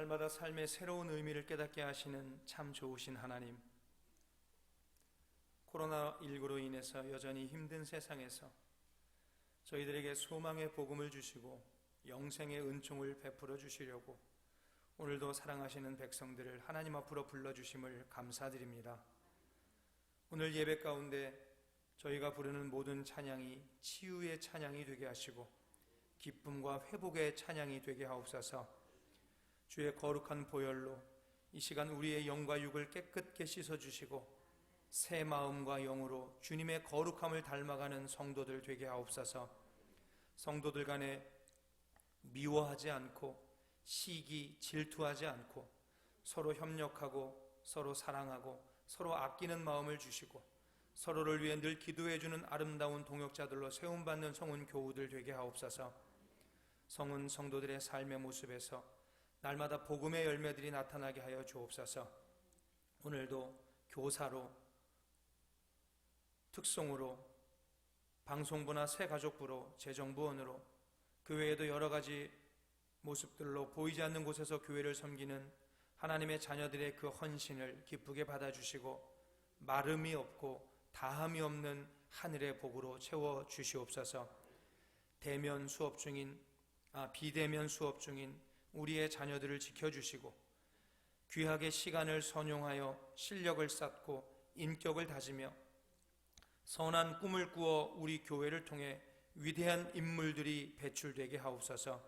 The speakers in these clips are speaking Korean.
날마다 삶의 새로운 의미를 깨닫게 하시는 참 좋으신 하나님, 코로나19로 인해서 여전히 힘든 세상에서 저희들에게 소망의 복음을 주시고 영생의 은총을 베풀어 주시려고 오늘도 사랑하시는 백성들을 하나님 앞으로 불러주심을 감사드립니다. 오늘 예배 가운데 저희가 부르는 모든 찬양이 치유의 찬양이 되게 하시고 기쁨과 회복의 찬양이 되게 하옵소서. 주의 거룩한 보혈로 이 시간 우리의 영과 육을 깨끗게 씻어주시고 새 마음과 영으로 주님의 거룩함을 닮아가는 성도들 되게 하옵소서. 성도들 간에 미워하지 않고 시기, 질투하지 않고 서로 협력하고 서로 사랑하고 서로 아끼는 마음을 주시고 서로를 위해 늘 기도해주는 아름다운 동역자들로 세움받는 성은 교우들 되게 하옵소서. 성은 성도들의 삶의 모습에서 날마다 복음의 열매들이 나타나게 하여 주옵소서. 오늘도 교사로, 특송으로, 방송부나 새가족부로, 재정부원으로, 그 외에도 여러 가지 모습들로 보이지 않는 곳에서 교회를 섬기는 하나님의 자녀들의 그 헌신을 기쁘게 받아주시고 마름이 없고 다함이 없는 하늘의 복으로 채워주시옵소서. 비대면 수업 중인 우리의 자녀들을 지켜주시고 귀하게 시간을 선용하여 실력을 쌓고 인격을 다지며 선한 꿈을 꾸어 우리 교회를 통해 위대한 인물들이 배출되게 하옵소서.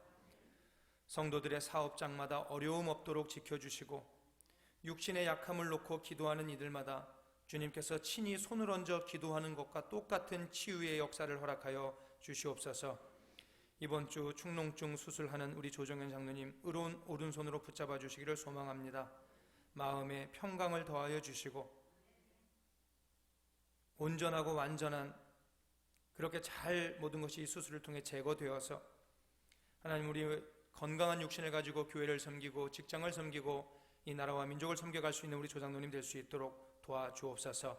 성도들의 사업장마다 어려움 없도록 지켜주시고 육신의 약함을 놓고 기도하는 이들마다 주님께서 친히 손을 얹어 기도하는 것과 똑같은 치유의 역사를 허락하여 주시옵소서. 이번 주 축농증 수술하는 우리 조정현 장로님 의로운 오른손으로 붙잡아 주시기를 소망합니다. 마음에 평강을 더하여 주시고 온전하고 완전한 그렇게 잘 모든 것이 이 수술을 통해 제거되어서 하나님 우리 건강한 육신을 가지고 교회를 섬기고 직장을 섬기고 이 나라와 민족을 섬겨갈 수 있는 우리 조장로님 될 수 있도록 도와주옵소서.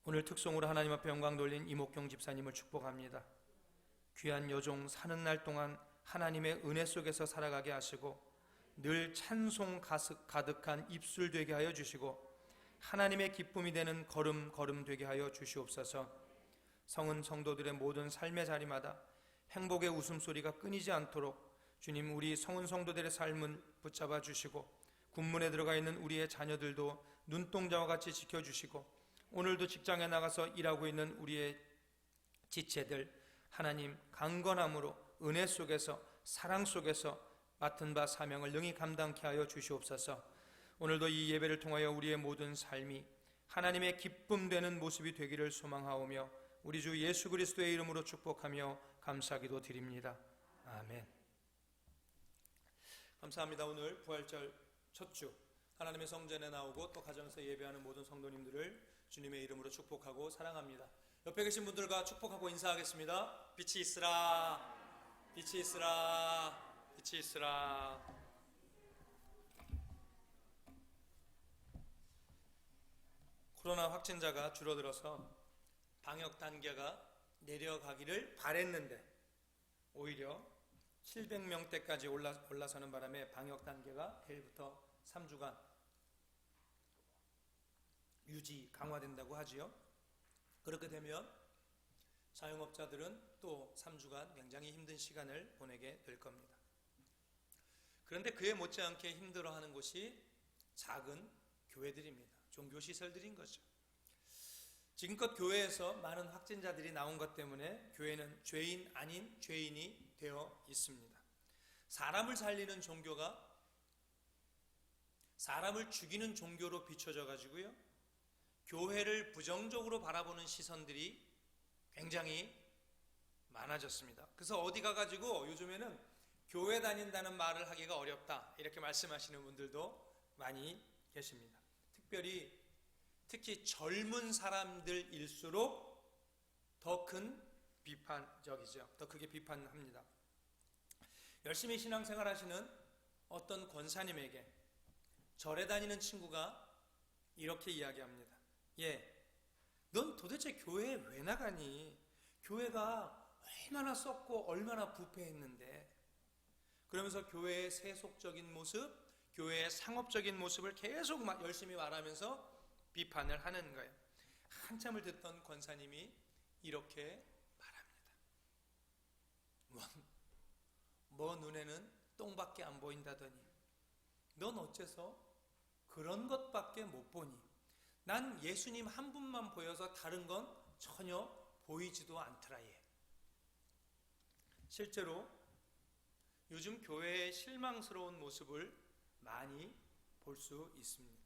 오늘 특송으로 하나님 앞에 영광 돌린 이목경 집사님을 축복합니다. 귀한 여종 사는 날 동안 하나님의 은혜 속에서 살아가게 하시고 늘 찬송 가득한 입술 되게 하여 주시고 하나님의 기쁨이 되는 걸음 되게 하여 주시옵소서. 성은 성도들의 모든 삶의 자리마다 행복의 웃음소리가 끊이지 않도록 주님 우리 성은 성도들의 삶을 붙잡아 주시고 군문에 들어가 있는 우리의 자녀들도 눈동자와 같이 지켜주시고 오늘도 직장에 나가서 일하고 있는 우리의 지체들 하나님 강건함으로 은혜 속에서 사랑 속에서 맡은 바 사명을 능히 감당케 하여 주시옵소서. 오늘도 이 예배를 통하여 우리의 모든 삶이 하나님의 기쁨 되는 모습이 되기를 소망하오며 우리 주 예수 그리스도의 이름으로 축복하며 감사기도 드립니다. 아멘. 감사합니다. 오늘 부활절 첫 주 하나님의 성전에 나오고 또 가정에서 예배하는 모든 성도님들을 주님의 이름으로 축복하고 사랑합니다. 옆에 계신 분들과 축복하고 인사하겠습니다. 빛이 있으라, 빛이 있으라, 빛이 있으라. 코로나 확진자가 줄어들어서 방역 단계가 내려가기를 바랬는데 오히려 700명대까지 올라서는 바람에 방역 단계가 내일부터 3주간 유지 강화된다고 하지요. 그렇게 되면 자영업자들은 또 3주간 굉장히 힘든 시간을 보내게 될 겁니다. 그런데 그에 못지않게 힘들어하는 곳이 작은 교회들입니다. 종교시설들인 거죠. 지금껏 교회에서 많은 확진자들이 나온 것 때문에 교회는 죄인 아닌 죄인이 되어 있습니다. 사람을 살리는 종교가 사람을 죽이는 종교로 비춰져 가지고요, 교회를 부정적으로 바라보는 시선들이 굉장히 많아졌습니다. 그래서 어디 가가지고 요즘에는 교회 다닌다는 말을 하기가 어렵다 이렇게 말씀하시는 분들도 많이 계십니다. 특히 젊은 사람들일수록 더 큰 비판적이죠. 더 크게 비판합니다. 열심히 신앙생활 하시는 어떤 권사님에게 절에 다니는 친구가 이렇게 이야기합니다. 넌 도대체 교회에 왜 나가니? 교회가 얼마나 썩고 얼마나 부패했는데. 그러면서 교회의 세속적인 모습, 교회의 상업적인 모습을 계속 열심히 말하면서 비판을 하는 거예요. 한참을 듣던 권사님이 이렇게 말합니다. 뭐 눈에는 똥밖에 안 보인다더니 넌 어째서 그런 것밖에 못 보니? 난 예수님 한 분만 보여서 다른 건 전혀 보이지도 않더라 얘. 실제로 요즘 교회의 실망스러운 모습을 많이 볼 수 있습니다.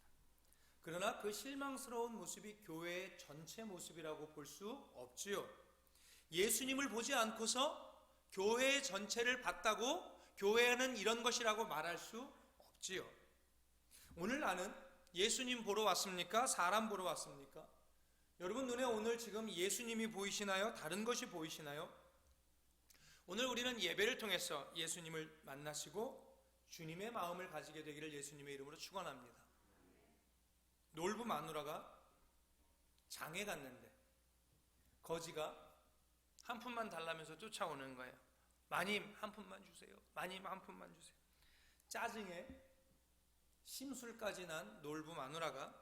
그러나 그 실망스러운 모습이 교회의 전체 모습이라고 볼 수 없지요. 예수님을 보지 않고서 교회 전체를 봤다고 교회는 이런 것이라고 말할 수 없지요. 오늘 나는 예수님 보러 왔습니까? 사람 보러 왔습니까? 여러분 눈에 오늘 지금 예수님이 보이시나요? 다른 것이 보이시나요? 오늘 우리는 예배를 통해서 예수님을 만나시고 주님의 마음을 가지게 되기를 예수님의 이름으로 축원합니다. 놀부 마누라가 장에 갔는데 거지가 한 푼만 달라면서 쫓아오는 거예요. 마님 한 푼만 주세요. 마님 한 푼만 주세요. 짜증에 심술까지 난 놀부 마누라가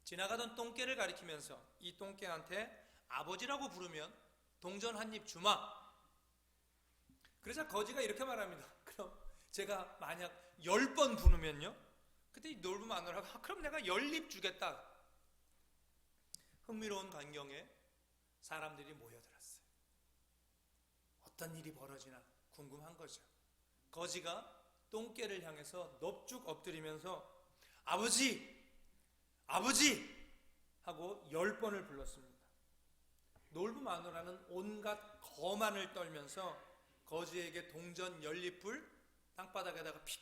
지나가던 똥개를 가리키면서 이 똥개한테 아버지라고 부르면 동전 한 입 주마. 그래서 거지가 이렇게 말합니다. 그럼 제가 만약 10번 부르면요? 그때 이 놀부 마누라가 그럼 내가 10입 주겠다. 흥미로운 광경에 사람들이 모여들었어요. 어떤 일이 벌어지나 궁금한 거죠. 거지가 똥개를 향해서 넙죽 엎드리면서 아버지! 아버지! 하고 10번을 불렀습니다. 놀부 마누라는 온갖 거만을 떨면서 거지에게 동전 10입을 땅바닥에다가 픽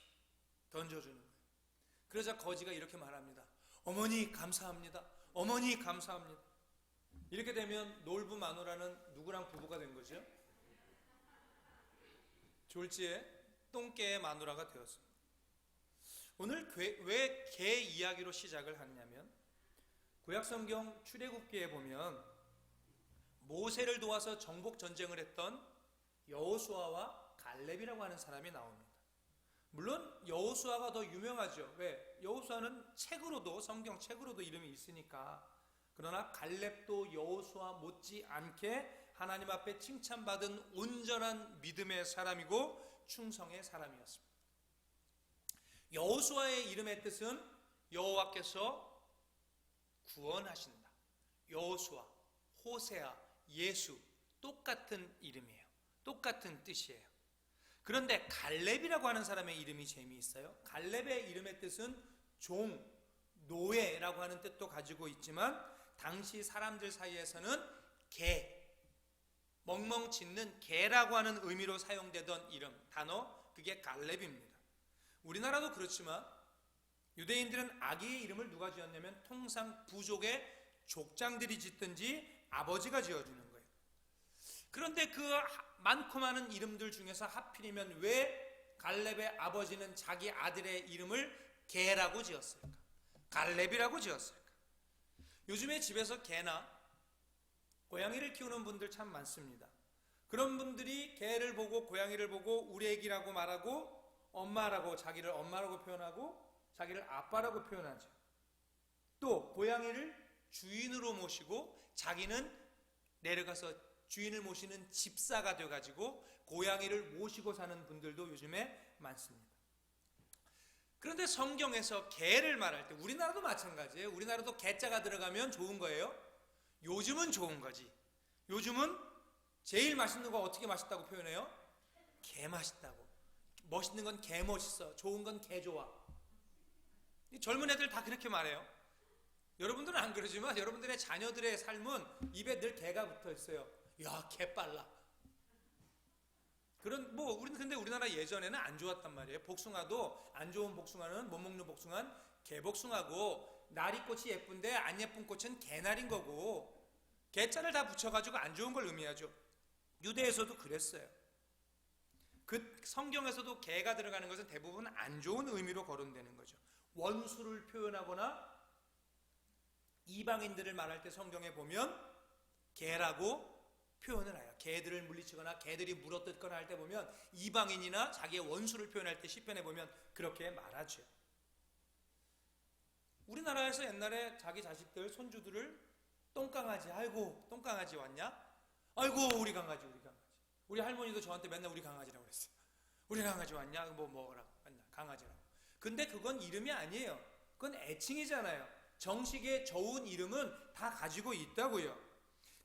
던져주는 거예요. 그러자 거지가 이렇게 말합니다. 어머니 감사합니다. 어머니 감사합니다. 이렇게 되면 놀부 마누라는 누구랑 부부가 된 거죠? 졸지에 똥개의 마누라가 되었습니다. 오늘 왜 개 이야기로 시작을 하냐면 구약성경 출애굽기에 보면 모세를 도와서 정복 전쟁을 했던 여호수아와 갈렙이라고 하는 사람이 나옵니다. 물론 여호수아가 더 유명하죠. 왜? 여호수아는 책으로도 성경 책으로도 이름이 있으니까. 그러나 갈렙도 여호수아 못지않게 하나님 앞에 칭찬받은 온전한 믿음의 사람이고 충성의 사람이었습니다. 여호수아의 이름의 뜻은 여호와께서 구원하신다. 여호수아, 호세아, 예수 똑같은 이름이에요. 똑같은 뜻이에요. 그런데 갈렙이라고 하는 사람의 이름이 재미있어요. 갈렙의 이름의 뜻은 종, 노예라고 하는 뜻도 가지고 있지만 당시 사람들 사이에서는 개, 멍멍 짖는 개라고 하는 의미로 사용되던 이름, 단어, 그게 갈렙입니다. 우리나라도 그렇지만 유대인들은 아기의 이름을 누가 지었냐면 통상 부족의 족장들이 짓든지 아버지가 지어주는 거예요. 그런데 그 많고 많은 이름들 중에서 하필이면 왜 갈렙의 아버지는 자기 아들의 이름을 개라고 지었을까? 갈렙이라고 지었을까? 요즘에 집에서 개나 고양이를 키우는 분들 참 많습니다. 그런 분들이 개를 보고 고양이를 보고 우리 애기라고 말하고 엄마라고 자기를 엄마라고 표현하고 자기를 아빠라고 표현하죠. 또 고양이를 주인으로 모시고 자기는 내려가서 주인을 모시는 집사가 돼가지고 고양이를 모시고 사는 분들도 요즘에 많습니다. 그런데 성경에서 개를 말할 때 우리나라도 마찬가지예요. 우리나라도 개자가 들어가면 좋은 거예요. 요즘은 좋은 거지. 요즘은 제일 맛있는 거 어떻게 맛있다고 표현해요? 개 맛있다고. 멋있는 건 개 멋있어. 좋은 건 개 좋아. 젊은 애들 다 그렇게 말해요. 여러분들은 안 그러지만 여러분들의 자녀들의 삶은 입에 늘 개가 붙어 있어요. 야, 개 빨라. 우리는 근데 우리나라 예전에는 안 좋았단 말이에요. 복숭아도 안 좋은 복숭아는 못 먹는 복숭아는 개복숭아고 나리꽃이 예쁜데 안 예쁜 꽃은 개나리인 거고 개자를 다 붙여가지고 안 좋은 걸 의미하죠. 유대에서도 그랬어요. 그 성경에서도 개가 들어가는 것은 대부분 안 좋은 의미로 거론되는 거죠. 원수를 표현하거나 이방인들을 말할 때 성경에 보면 개라고 표현을 해요. 개들을 물리치거나 개들이 물어뜯거나 할 때 보면 이방인이나 자기의 원수를 표현할 때 시편에 보면 그렇게 말하죠. 우리나라에서 옛날에 자기 자식들, 손주들을 똥강아지, 아이고 똥강아지 왔냐? 아이고 우리 강아지. 우리 할머니도 저한테 맨날 우리 강아지라고 그랬어요. 우리 강아지 왔냐? 뭐 먹으라고 맨날 강아지라고. 근데 그건 이름이 아니에요. 그건 애칭이잖아요. 정식의 좋은 이름은 다 가지고 있다고요.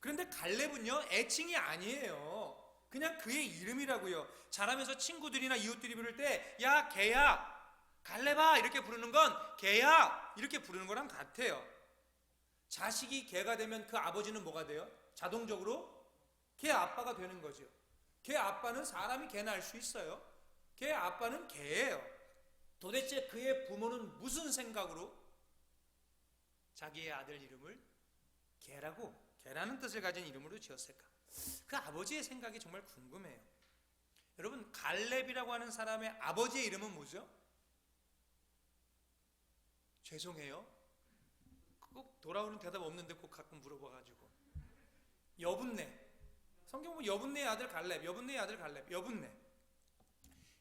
그런데 갈렙은요, 애칭이 아니에요. 그냥 그의 이름이라고요. 자라면서 친구들이나 이웃들이 부를 때 야 개야, 갈렙아 이렇게 부르는 건 개야 이렇게 부르는 거랑 같아요. 자식이 개가 되면 그 아버지는 뭐가 돼요? 자동적으로 개 아빠가 되는 거죠. 개 아빠는 사람이 개나 할 수 있어요. 개 아빠는 개예요. 도대체 그의 부모는 무슨 생각으로 자기의 아들 이름을 개라는 뜻을 가진 이름으로 지었을까? 그 아버지의 생각이 정말 궁금해요. 여러분, 갈렙이라고 하는 사람의 아버지의 이름은 뭐죠? 죄송해요. 꼭 돌아오는 대답 없는데 꼭 가끔 물어봐가지고. 여분네. 성경 보면 여분네의 아들 갈렙,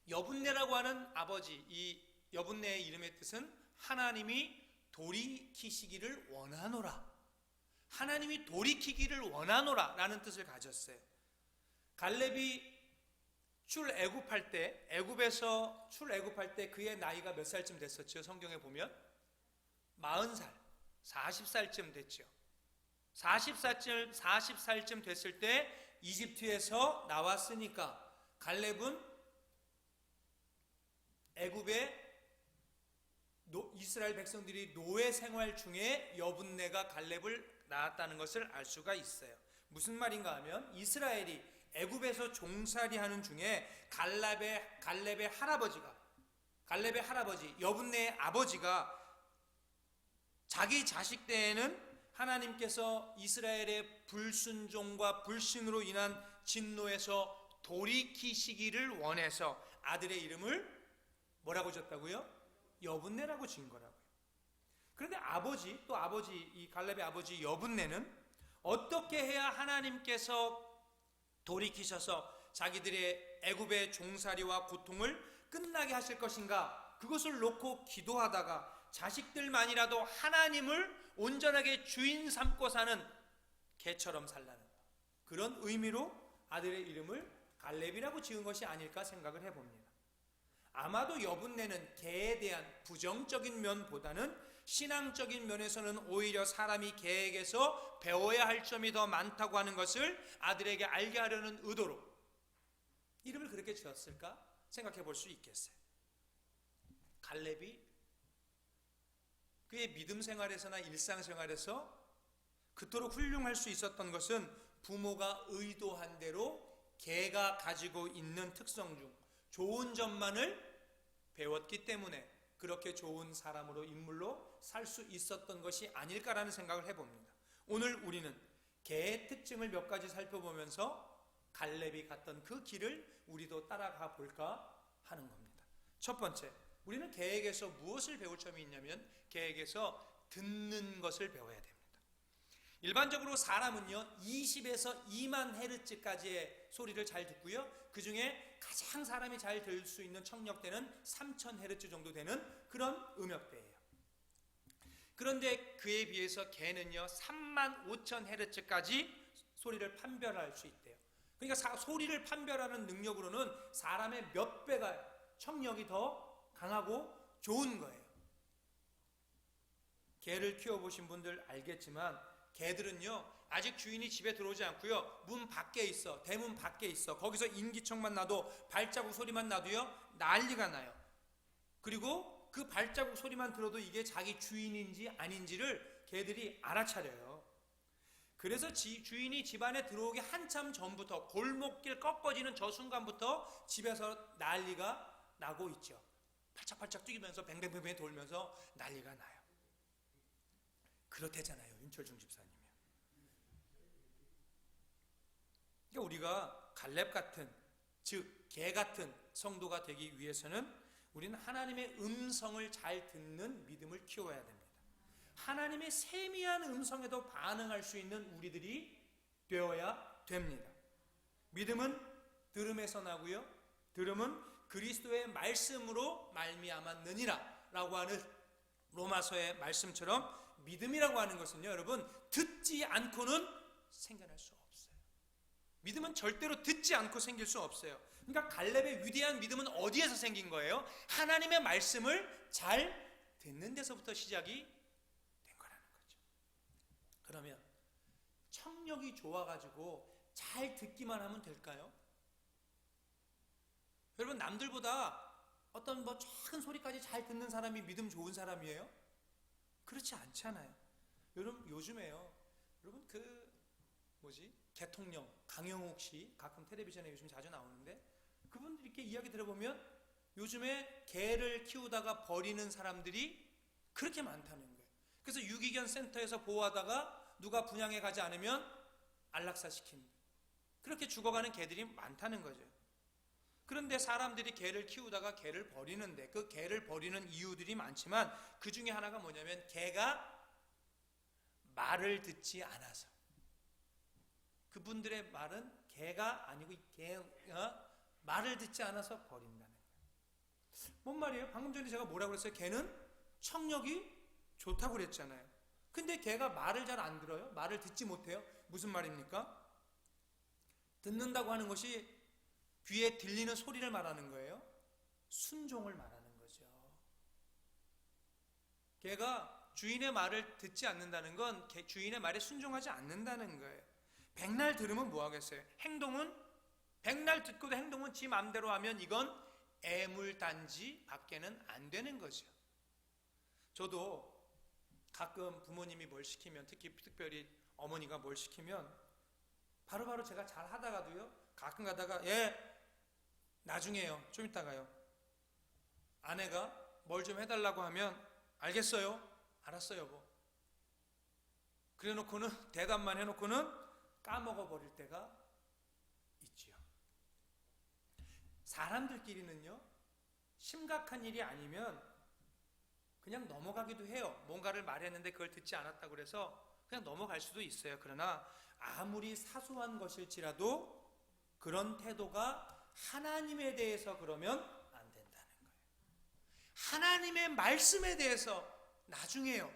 여분네라고 하는 아버지, 이 여분네의 이름의 뜻은 하나님이 돌이키시기를 원하노라. 하나님이 돌이키기를 원하노라 라는 뜻을 가졌어요. 갈렙이 애굽에서 출애굽할 때 그의 나이가 몇 살쯤 됐었죠? 성경에 보면 40살, 40살쯤 됐죠. 40살쯤 됐을 때 이집트에서 나왔으니까 갈렙은 애굽의 이스라엘 백성들이 노예 생활 중에 여분네가 갈렙을 낳았다는 것을 알 수가 있어요. 무슨 말인가 하면 이스라엘이 애굽에서 종살이하는 중에 갈렙의 할아버지 여분네의 아버지가 자기 자식 때에는 하나님께서 이스라엘의 불순종과 불신으로 인한 진노에서 돌이키시기를 원해서 아들의 이름을 뭐라고 졌다고요? 여분네라고 지은 거라고요. 그런데 이 갈렙의 아버지 여분네는 어떻게 해야 하나님께서 돌이키셔서 자기들의 애굽의 종살이와 고통을 끝나게 하실 것인가, 그것을 놓고 기도하다가 자식들만이라도 하나님을 온전하게 주인 삼고 사는 개처럼 살라는 그런 의미로 아들의 이름을 갈렙이라고 지은 것이 아닐까 생각을 해봅니다. 아마도 여분네는 개에 대한 부정적인 면보다는 신앙적인 면에서는 오히려 사람이 개에게서 배워야 할 점이 더 많다고 하는 것을 아들에게 알게 하려는 의도로 이름을 그렇게 지었을까 생각해 볼 수 있겠어요. 갈렙이 그의 믿음 생활에서나 일상생활에서 그토록 훌륭할 수 있었던 것은 부모가 의도한 대로 개가 가지고 있는 특성 중 좋은 점만을 배웠기 때문에 그렇게 좋은 사람으로 인물로 살 수 있었던 것이 아닐까라는 생각을 해봅니다. 오늘 우리는 개의 특징을 몇 가지 살펴보면서 갈렙이 갔던 그 길을 우리도 따라가 볼까 하는 겁니다. 첫 번째, 우리는 개에게서 무엇을 배울 점이 있냐면 개에게서 듣는 것을 배워야 됩니다. 일반적으로 사람은요 20에서 2만 헤르츠까지의 소리를 잘 듣고요, 그 중에 가장 사람이 잘 들을 수 있는 청력대는 3000 헤르츠 정도 되는 그런 음역대예요. 그런데 그에 비해서 개는요 35,000 헤르츠까지 소리를 판별할 수 있대요. 그러니까 소리를 판별하는 능력으로는 사람의 몇 배가 청력이 더 강하고 좋은 거예요. 개를 키워보신 분들 알겠지만 개들은요 아직 주인이 집에 들어오지 않고요 문 밖에 있어, 대문 밖에 있어. 거기서 인기척만 나도, 발자국 소리만 나도요 난리가 나요. 그리고 그 발자국 소리만 들어도 이게 자기 주인인지 아닌지를 개들이 알아차려요. 그래서 주인이 집안에 들어오기 한참 전부터 골목길 꺾어지는 저 순간부터 집에서 난리가 나고 있죠. 팔짝팔짝 뛰면서 뱅뱅뱅뱅 돌면서 난리가 나요. 그렇대잖아요, 윤철중 집사님이요. 그러니까 우리가 갈렙 같은, 즉 개 같은 성도가 되기 위해서는 우리는 하나님의 음성을 잘 듣는 믿음을 키워야 됩니다. 하나님의 세미한 음성에도 반응할 수 있는 우리들이 되어야 됩니다. 믿음은 들음에서 나고요, 들음은 그리스도의 말씀으로 말미암았느니라 라고 하는 로마서의 말씀처럼 믿음이라고 하는 것은요, 여러분, 듣지 않고는 생겨날 수 없어요. 믿음은 절대로 듣지 않고 생길 수 없어요. 그러니까 갈렙의 위대한 믿음은 어디에서 생긴 거예요? 하나님의 말씀을 잘 듣는 데서부터 시작이 된 거라는 거죠. 그러면 청력이 좋아가지고 잘 듣기만 하면 될까요? 여러분, 남들보다 어떤 작은 소리까지 잘 듣는 사람이 믿음 좋은 사람이에요? 그렇지 않잖아요. 여러분, 요즘에요, 여러분, 대통령 강영욱 씨 가끔 텔레비전에 요즘 자주 나오는데, 그분들 이렇게 이야기 들어보면 요즘에 개를 키우다가 버리는 사람들이 그렇게 많다는 거예요. 그래서 유기견 센터에서 보호하다가 누가 분양해 가지 않으면 안락사 시킵니다. 그렇게 죽어가는 개들이 많다는 거죠. 그런데 사람들이 개를 키우다가 개를 버리는데, 그 개를 버리는 이유들이 많지만 그 중에 하나가 뭐냐면 개가 말을 듣지 않아서, 그분들의 말은 개가 아니고 개가 말을 듣지 않아서 버린다는 거예요. 뭔 말이에요? 방금 전에 제가 뭐라고 그랬어요? 개는 청력이 좋다고 그랬잖아요. 근데 개가 말을 잘 안 들어요? 말을 듣지 못해요? 무슨 말입니까? 듣는다고 하는 것이 귀에 들리는 소리를 말하는 거예요? 순종을 말하는 거죠. 개가 주인의 말을 듣지 않는다는 건 주인의 말에 순종하지 않는다는 거예요. 백날 들으면 뭐 하겠어요? 행동은 백날 듣고도 행동은 지 마음대로 하면 이건 애물단지 밖에는 안 되는 거죠. 저도 가끔 부모님이 뭘 시키면, 특별히 어머니가 뭘 시키면 바로바로 제가 잘 하다가도요, 가끔 가다가 나중에요, 좀 이따가요, 아내가 뭘 좀 해달라고 하면 알겠어요, 알았어요 여보, 그래 놓고는 대답만 해놓고는 까먹어 버릴 때가 있지요. 사람들끼리는요, 심각한 일이 아니면 그냥 넘어가기도 해요. 뭔가를 말했는데 그걸 듣지 않았다고 그래서 그냥 넘어갈 수도 있어요. 그러나 아무리 사소한 것일지라도 그런 태도가 하나님에 대해서 그러면 안 된다는 거예요. 하나님의 말씀에 대해서 나중에요,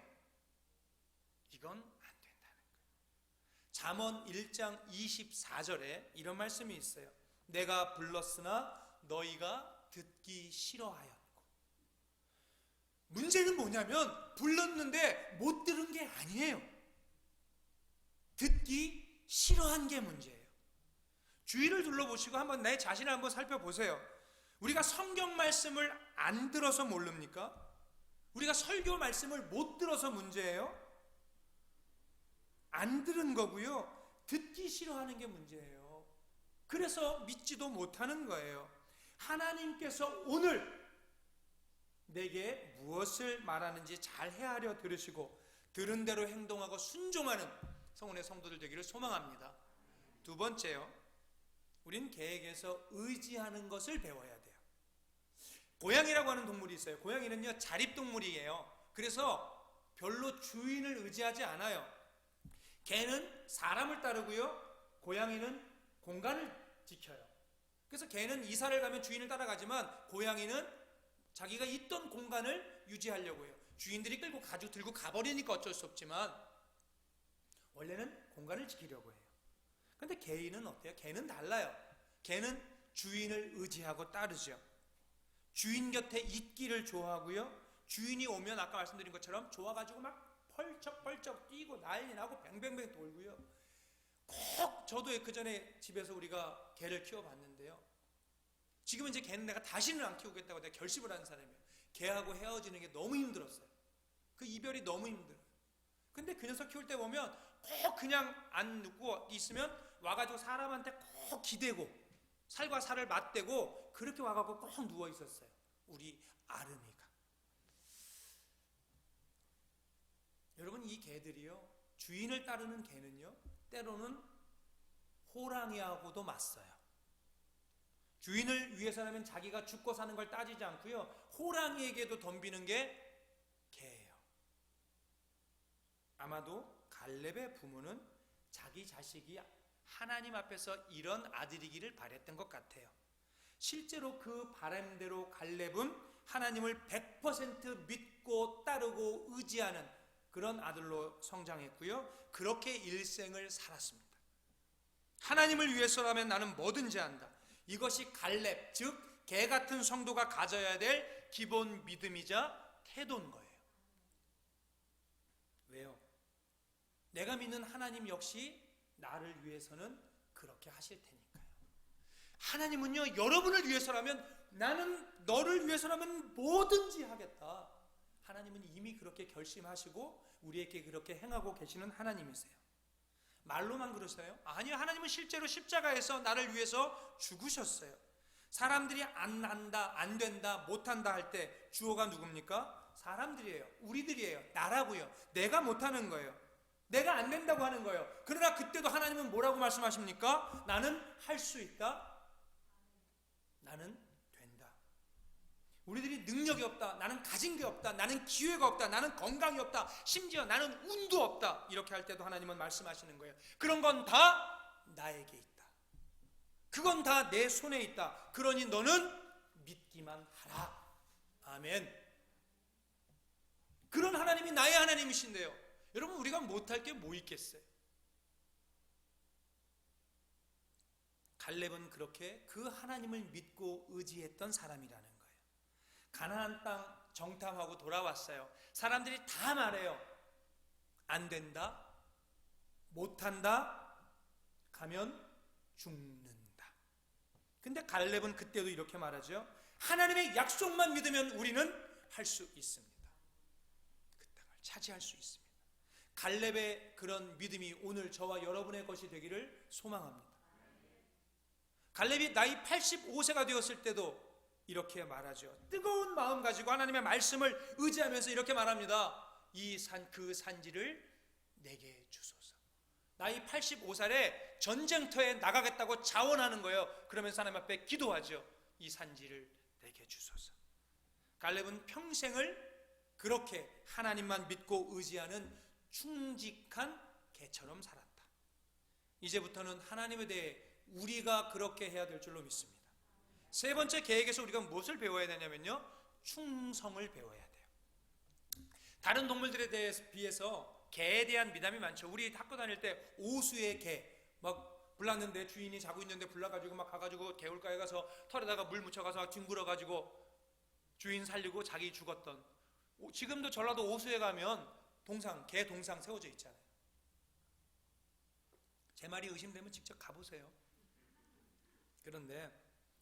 이건 안 된다는 거예요. 잠언 1장 24절에 이런 말씀이 있어요. 내가 불렀으나 너희가 듣기 싫어하였고. 문제는 뭐냐면 불렀는데 못 들은 게 아니에요. 듣기 싫어한 게 문제예요. 주위를 둘러보시고 한번 내 자신을 한번 살펴보세요. 우리가 성경 말씀을 안 들어서 모릅니까? 우리가 설교 말씀을 못 들어서 문제예요? 안 들은 거고요, 듣기 싫어하는 게 문제예요. 그래서 믿지도 못하는 거예요. 하나님께서 오늘 내게 무엇을 말하는지 잘 헤아려 들으시고 들은 대로 행동하고 순종하는 성원의 성도들 되기를 소망합니다. 두 번째요, 우린 개에게서 의지하는 것을 배워야 돼요. 고양이라고 하는 동물이 있어요. 고양이는요, 자립동물이에요. 그래서 별로 주인을 의지하지 않아요. 개는 사람을 따르고요, 고양이는 공간을 지켜요. 그래서 개는 이사를 가면 주인을 따라가지만 고양이는 자기가 있던 공간을 유지하려고 해요. 주인들이 끌고 가지고 들고 가버리니까 어쩔 수 없지만 원래는 공간을 지키려고 해요. 근데 개는 어때요? 개는 달라요. 개는 주인을 의지하고 따르죠. 주인 곁에 있기를 좋아하고요, 주인이 오면 아까 말씀드린 것처럼 좋아가지고 막 펄쩍펄쩍 뛰고 난리 나고 뱅뱅뱅 돌고요. 꼭 저도 그 전에 집에서 우리가 개를 키워봤는데요, 지금은 이제 개는 내가 다시는 안 키우겠다고 내가 결심을 한 사람이에요. 개하고 헤어지는 게 너무 힘들었어요. 그 이별이 너무 힘들어요. 근데 그 녀석 키울 때 보면 꼭 그냥 안 눕고 있으면 와가지고 사람한테 꼭 기대고 살과 살을 맞대고 그렇게 와가지고 꼭 누워 있었어요. 우리 아름이가. 여러분, 이 개들이요, 주인을 따르는 개는요, 때로는 호랑이하고도 맞서요. 주인을 위해서라면 자기가 죽고 사는 걸 따지지 않고요, 호랑이에게도 덤비는 게 개예요. 아마도 갈렙의 부모는 자기 자식이 하나님 앞에서 이런 아들이기를 바랬던 것 같아요. 실제로 그 바람대로 갈렙은 하나님을 100% 믿고 따르고 의지하는 그런 아들로 성장했고요. 그렇게 일생을 살았습니다. 하나님을 위해서라면 나는 뭐든지 한다. 이것이 갈렙, 즉 개 같은 성도가 가져야 될 기본 믿음이자 태도인 거예요. 왜요? 내가 믿는 하나님 역시 나를 위해서는 그렇게 하실 테니까요. 하나님은요, 여러분을 위해서라면, 나는 너를 위해서라면 뭐든지 하겠다. 하나님은 이미 그렇게 결심하시고 우리에게 그렇게 행하고 계시는 하나님이세요. 말로만 그러세요? 아니요, 하나님은 실제로 십자가에서 나를 위해서 죽으셨어요. 사람들이 안 한다, 안 된다, 못한다 할 때 주어가 누굽니까? 사람들이에요. 우리들이에요. 나라고요. 내가 못하는 거예요. 내가 안 된다고 하는 거예요. 그러나 그때도 하나님은 뭐라고 말씀하십니까? 나는 할 수 있다. 나는 된다. 우리들이 능력이 없다. 나는 가진 게 없다. 나는 기회가 없다. 나는 건강이 없다. 심지어 나는 운도 없다. 이렇게 할 때도 하나님은 말씀하시는 거예요. 그런 건 다 나에게 있다. 그건 다 내 손에 있다. 그러니 너는 믿기만 하라. 아멘. 그런 하나님이 나의 하나님이신데요. 여러분, 우리가 못할 게 뭐 있겠어요? 갈렙은 그렇게 그 하나님을 믿고 의지했던 사람이라는 거예요. 가나안 땅 정탐하고 돌아왔어요. 사람들이 다 말해요. 안 된다, 못한다, 가면 죽는다. 근데 갈렙은 그때도 이렇게 말하죠. 하나님의 약속만 믿으면 우리는 할 수 있습니다. 그 땅을 차지할 수 있습니다. 갈렙의 그런 믿음이 오늘 저와 여러분의 것이 되기를 소망합니다. 갈렙이 나이 85세가 되었을 때도 이렇게 말하죠. 뜨거운 마음 가지고 하나님의 말씀을 의지하면서 이렇게 말합니다. 그 산지를 내게 주소서. 나이 85살에 전쟁터에 나가겠다고 자원하는 거예요. 그러면서 하나님 앞에 기도하죠. 이 산지를 내게 주소서. 갈렙은 평생을 그렇게 하나님만 믿고 의지하는 충직한 개처럼 살았다. 이제부터는 하나님에 대해 우리가 그렇게 해야 될 줄로 믿습니다. 세 번째 계획에서 우리가 무엇을 배워야 되냐면요, 충성을 배워야 돼요. 다른 동물들에 비해서 개에 대한 미담이 많죠. 우리 학교 다닐 때 오수의 개 막 불났는데 주인이 자고 있는데 불나가지고 막 가가지고 개울가에 가서 털에다가 물 묻혀가서 뒹굴어가지고 주인 살리고 자기 죽었던, 지금도 전라도 오수에 가면 개 동상 세워져 있잖아요. 제 말이 의심되면 직접 가보세요. 그런데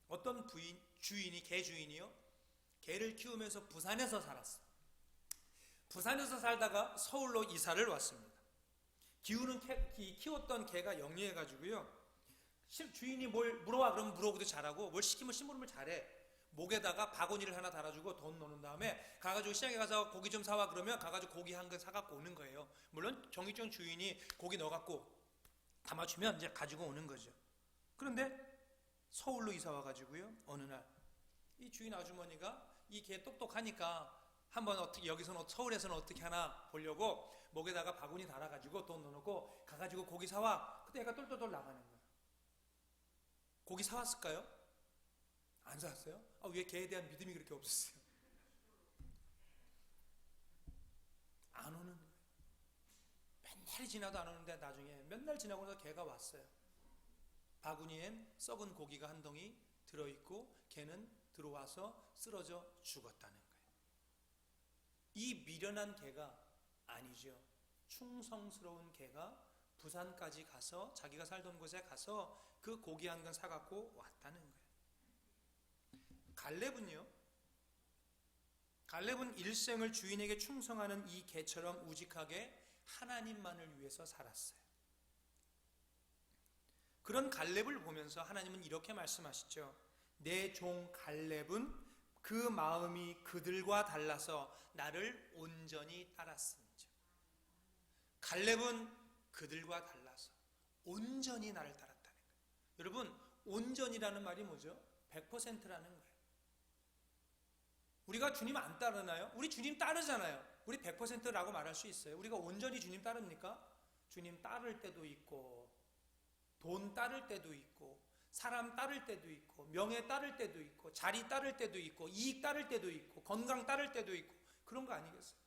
어떤 개 주인이요, 개를 키우면서 부산에서 살았어요. 부산에서 살다가 서울로 이사를 왔습니다. 키웠던 개가 영리해가지고요, 주인이 뭘 물어와 그러면 물어보기도 잘하고, 뭘 시키면 심부름을 잘해. 목에다가 바구니를 하나 달아주고 돈 넣는 다음에 가가지고 시장에 가서 고기 좀 사와 그러면 가가지고 고기 한 근 사갖고 오는 거예요. 물론 정육점 주인이 고기 넣어갖고 담아주면 이제 가지고 오는 거죠. 그런데 서울로 이사 와가지고요, 어느 날 이 주인 아주머니가 이 개 똑똑하니까 한번 어떻게, 여기서는 서울에서는 어떻게 하나 보려고 목에다가 바구니 달아가지고 돈 넣어놓고 가가지고 고기 사와. 그때 애가 똘똘똘 나가는 거예요. 고기 사왔을까요? 안 사왔어요? 왜 개에 대한 믿음이 그렇게 없었어요? 안 오는 거예요. 맨날 지나도 안 오는데 나중에 몇 날 지나고 나서 개가 왔어요. 바구니엔 썩은 고기가 한 덩이 들어있고 개는 들어와서 쓰러져 죽었다는 거예요. 이 미련한 개가 아니죠. 충성스러운 개가 부산까지 가서 자기가 살던 곳에 가서 그 고기 한 근 사갖고 왔다는 거예요. 갈렙은 일생을 주인에게 충성하는 이 개처럼 우직하게 하나님만을 위해서 살았어요. 그런 갈렙을 보면서 하나님은 이렇게 말씀하시죠. 내 종 갈렙은 그 마음이 그들과 달라서 나를 온전히 따랐습니다. 갈렙은 그들과 달라서 온전히 나를 따랐다는 거예요. 여러분, 온전이라는 말이 뭐죠? 100%라는 거예요. 우리가 주님 안 따르나요? 우리 주님 따르잖아요. 우리 100%라고 말할 수 있어요. 우리가 온전히 주님 따릅니까? 주님 따를 때도 있고 돈 따를 때도 있고, 사람 따를 때도 있고, 명예 따를 때도 있고, 자리 따를 때도 있고, 이익 따를 때도 있고, 건강 따를 때도 있고, 그런 거 아니겠어요?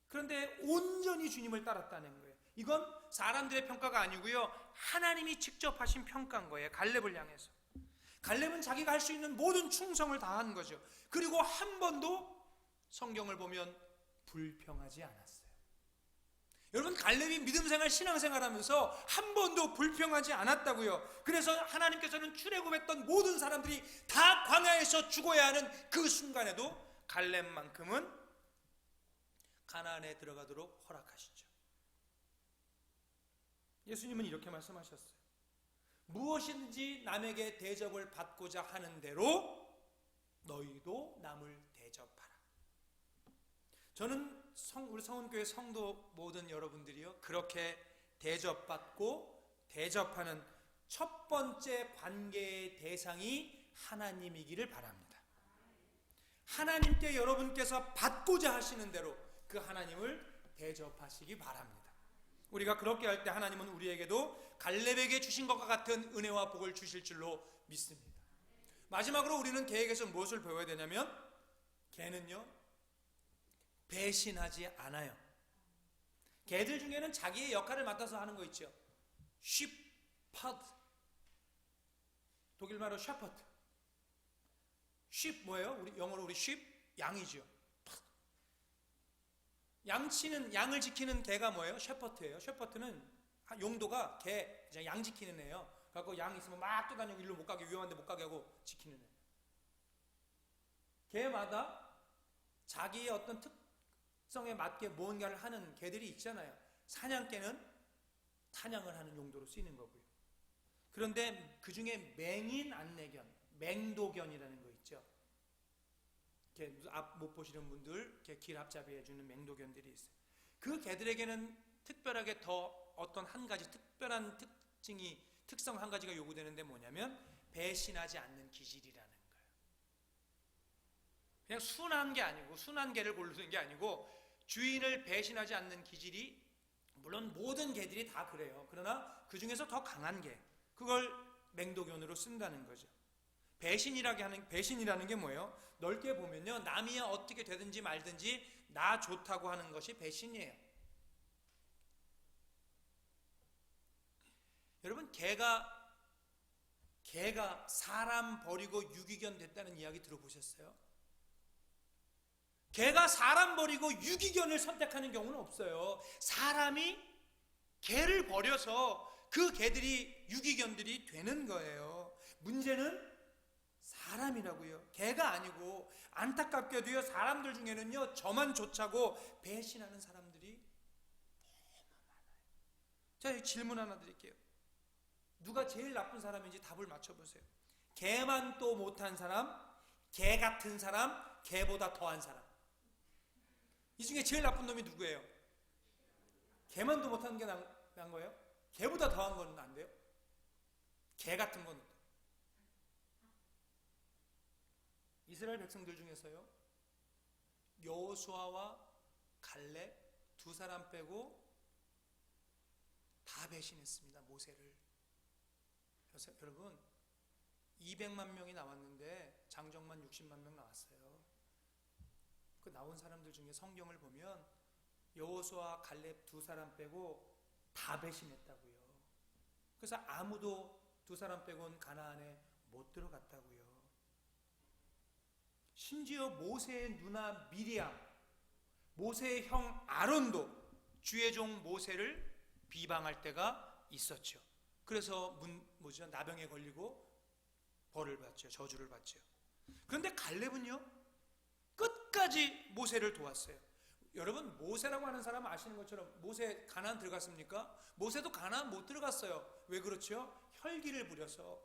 그런데 온전히 주님을 따랐다는 거예요. 이건 사람들의 평가가 아니고요, 하나님이 직접 하신 평가인 거예요. 갈렙을 향해서. 갈렙은 자기가 할 수 있는 모든 충성을 다한 거죠. 그리고 한 번도 성경을 보면 불평하지 않았어요. 여러분, 갈렙이 믿음생활 신앙생활 하면서 한 번도 불평하지 않았다고요. 그래서 하나님께서는 출애굽했던 모든 사람들이 다 광야에서 죽어야 하는 그 순간에도 갈렙만큼은 가나안에 들어가도록 허락하시죠. 예수님은 이렇게 말씀하셨어요. 무엇이든지 남에게 대접을 받고자 하는 대로 너희도 남을 대접하라. 저는 우리 성은교회 성도 모든 여러분들이요, 그렇게 대접받고 대접하는 첫 번째 관계의 대상이 하나님이기를 바랍니다. 하나님께 여러분께서 받고자 하시는 대로 그 하나님을 대접하시기 바랍니다. 우리가 그렇게 할 때 하나님은 우리에게도 갈렙에게 주신 것과 같은 은혜와 복을 주실 줄로 믿습니다. 마지막으로 우리는 개에게서 무엇을 배워야 되냐면, 개는요, 배신하지 않아요. 개들 중에는 자기의 역할을 맡아서 하는 거 있죠. 쉬퍼드, 독일말로 셰퍼드. 쉽 뭐예요? 우리 영어로 우리 쉽, 양이죠. 양을 지키는 개가 뭐예요? 셰퍼드예요. 셰퍼드는 용도가 개, 양 지키는 애예요. 그래서 양 있으면 막 뛰어다니고 일로 못 가게, 위험한데 못 가게 하고 지키는 애. 개마다 자기의 어떤 특성에 맞게 무언가를 하는 개들이 있잖아요. 사냥개는 사냥을 하는 용도로 쓰이는 거고요. 그런데 그 중에 맹인 안내견, 맹도견이라는 거 있죠. 이렇게 앞 못 보시는 분들 이렇게 길 앞잡이 해주는 맹도견들이 있어요. 그 개들에게는 특별하게 더 어떤 한 가지 특별한 특성 한 가지가 요구되는데 뭐냐면 배신하지 않는 기질이라는 거예요. 그냥 순한 게 아니고, 순한 개를 고르는 게 아니고 주인을 배신하지 않는 기질이, 물론 모든 개들이 다 그래요. 그러나 그 중에서 더 강한 개, 그걸 맹도견으로 쓴다는 거죠. 배신이라는 게 뭐예요? 넓게 보면요, 남이 어떻게 되든지 말든지 나 좋다고 하는 것이 배신이에요. 여러분, 개가 사람 버리고 유기견 됐다는 이야기 들어보셨어요? 개가 사람 버리고 유기견을 선택하는 경우는 없어요. 사람이 개를 버려서 그 개들이 유기견들이 되는 거예요. 문제는 사람이라고요. 개가 아니고. 안타깝게도요, 사람들 중에는요, 저만 좋자고 배신하는 사람들이 너무 많아요. 자, 질문 하나 드릴게요. 누가 제일 나쁜 사람인지 답을 맞춰보세요. 개만 또 못한 사람, 개 같은 사람, 개보다 더한 사람. 이 중에 제일 나쁜 놈이 누구예요? 개만 도 못한 게 난 거예요? 개보다 더한 건 안 돼요? 개 같은 건. 이스라엘 백성들 중에서요, 여호수아와 갈렙 두 사람 빼고 다 배신했습니다. 모세를. 그래서 여러분, 200만 명이 나왔는데 장정만 60만 명 나왔어요. 그 나온 사람들 중에 성경을 보면 여호수아 갈렙 두 사람 빼고 다 배신했다고요. 그래서 아무도 두 사람 빼고는 가나안에 못 들어갔다고요. 심지어 모세의 누나 미리암, 모세의 형 아론도 주의 종 모세를 비방할 때가 있었죠. 그래서 나병에 걸리고 벌을 받죠. 저주를 받죠. 그런데 갈렙은요, 끝까지 모세를 도왔어요. 여러분, 모세라고 하는 사람 아시는 것처럼 모세 가나안 들어갔습니까? 모세도 가나안 못 들어갔어요. 왜 그렇죠? 혈기를 부려서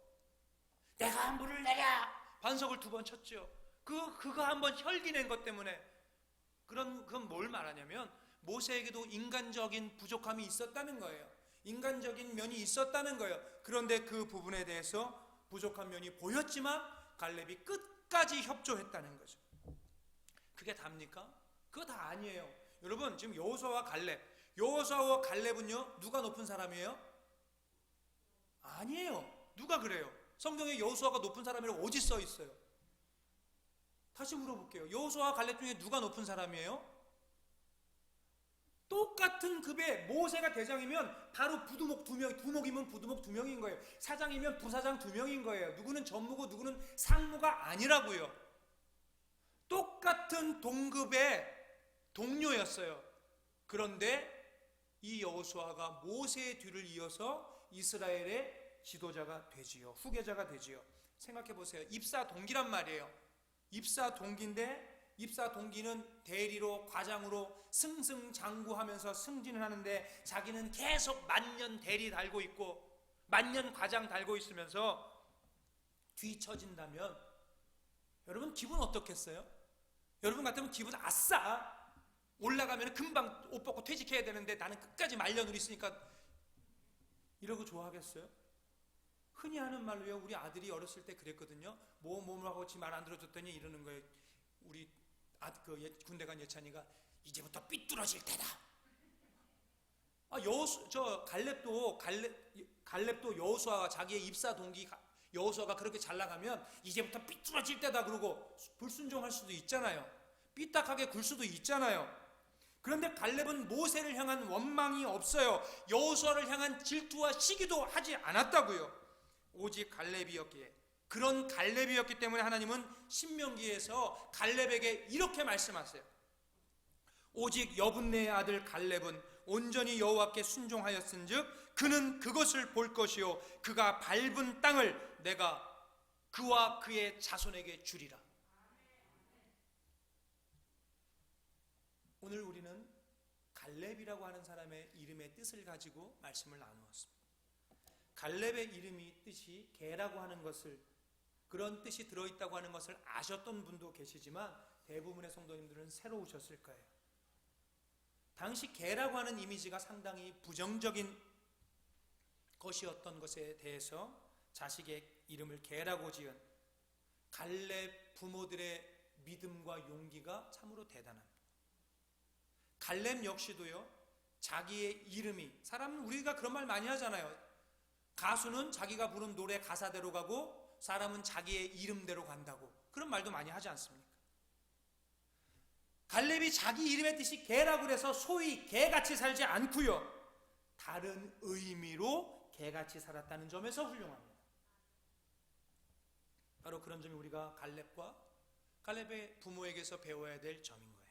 내가 물을 내려 반석을 2번 쳤죠. 그거 한번 혈기 낸 것 때문에. 그건 뭘 말하냐면 모세에게도 인간적인 부족함이 있었다는 거예요. 인간적인 면이 있었다는 거예요. 그런데 그 부분에 대해서 부족한 면이 보였지만 갈렙이 끝까지 협조했다는 거죠. 그게 답니까? 그거 다 아니에요. 여러분, 지금 여호수아와 갈렙은요, 누가 높은 사람이에요? 아니에요. 누가 그래요? 성경에 여호수아가 높은 사람이라고 어디 써 있어요? 다시 물어볼게요. 여호수아와 갈렙 중에 누가 높은 사람이에요? 똑같은 급의 모세가 대장이면 바로 부두목 2명, 두목이면 부두목 2명인 거예요. 사장이면 부사장 2명인 거예요. 누구는 전무고 누구는 상무가 아니라고요. 똑같은 동급의 동료였어요. 그런데 이 여호수아가 모세의 뒤를 이어서 이스라엘의 지도자가 되지요. 후계자가 되지요. 생각해 보세요. 입사 동기란 말이에요. 입사 동기인데 입사 동기는 대리로 과장으로 승승장구하면서 승진을 하는데 자기는 계속 만년 대리 달고 있고 만년 과장 달고 있으면서 뒤처진다면 여러분 기분 어떻겠어요? 여러분 같으면 기분 아싸 올라가면 금방 옷 벗고 퇴직해야 되는데 나는 끝까지 말년으로 있으니까 이러고 좋아하겠어요? 흔히 하는 말로요. 우리 아들이 어렸을 때 그랬거든요. 뭐라고 지 말 안 들어줬더니 이러는 거예요. 우리 군대 간 예찬이가 이제부터 삐뚤어질 때다. 갈렙도 여호수아가 자기의 입사 동기 여호수아가 그렇게 잘 나가면 이제부터 삐뚤어질 때다 그러고 불순종할 수도 있잖아요. 삐딱하게 굴 수도 있잖아요. 그런데 갈렙은 모세를 향한 원망이 없어요. 여호수아를 향한 질투와 시기도 하지 않았다고요. 오직 갈렙이었기에 그런 갈렙이었기 때문에 하나님은 신명기에서 갈렙에게 이렇게 말씀하세요. 오직 여분네의 아들 갈렙은 온전히 여호와께 순종하였은즉 그는 그것을 볼 것이요 그가 밟은 땅을 내가 그와 그의 자손에게 주리라. 오늘 우리는 갈렙이라고 하는 사람의 이름의 뜻을 가지고 말씀을 나누었습니다. 갈렙의 이름이 뜻이 개라고 하는 것을 그런 뜻이 들어있다고 하는 것을 아셨던 분도 계시지만 대부분의 성도님들은 새로 오셨을 거예요. 당시 개라고 하는 이미지가 상당히 부정적인 것이었던 것에 대해서 자식의 이름을 개라고 지은 갈렙 부모들의 믿음과 용기가 참으로 대단합니다. 갈렙 역시도요, 자기의 이름이, 사람은 우리가 그런 말 많이 하잖아요. 가수는 자기가 부른 노래 가사대로 가고 사람은 자기의 이름대로 간다고 그런 말도 많이 하지 않습니까? 갈렙이 자기 이름의 뜻이 개라고 해서 소위 개같이 살지 않고요, 다른 의미로 개같이 살았다는 점에서 훌륭합니다. 바로 그런 점이 우리가 갈렙의 부모에게서 배워야 될 점인 거예요.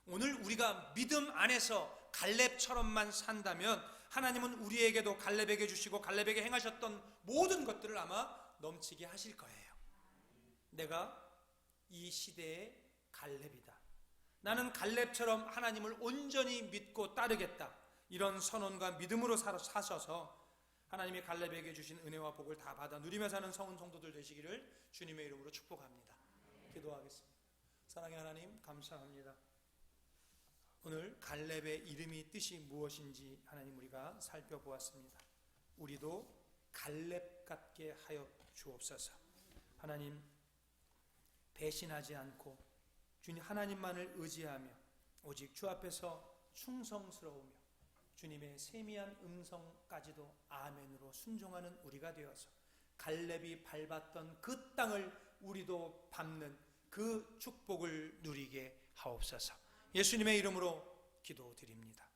오늘 우리가 믿음 안에서 갈렙처럼만 산다면 하나님은 우리에게도 갈렙에게 주시고 갈렙에게 행하셨던 모든 것들을 아마 넘치게 하실 거예요. 내가 이 시대의 갈렙이다. 나는 갈렙처럼 하나님을 온전히 믿고 따르겠다. 이런 선언과 믿음으로 사셔서 하나님이 갈렙에게 주신 은혜와 복을 다 받아 누리며 사는 성은 성도들 되시기를 주님의 이름으로 축복합니다. 기도하겠습니다. 사랑의 하나님 감사합니다. 오늘 갈렙의 이름이 뜻이 무엇인지 하나님 우리가 살펴보았습니다. 우리도 갈렙 같게 하여 주옵소서. 하나님 배신하지 않고 주님 하나님만을 의지하며 오직 주 앞에서 충성스러우며 주님의 세미한 음성까지도 아멘으로 순종하는 우리가 되어서 갈렙이 밟았던 그 땅을 우리도 밟는 그 축복을 누리게 하옵소서. 예수님의 이름으로 기도드립니다.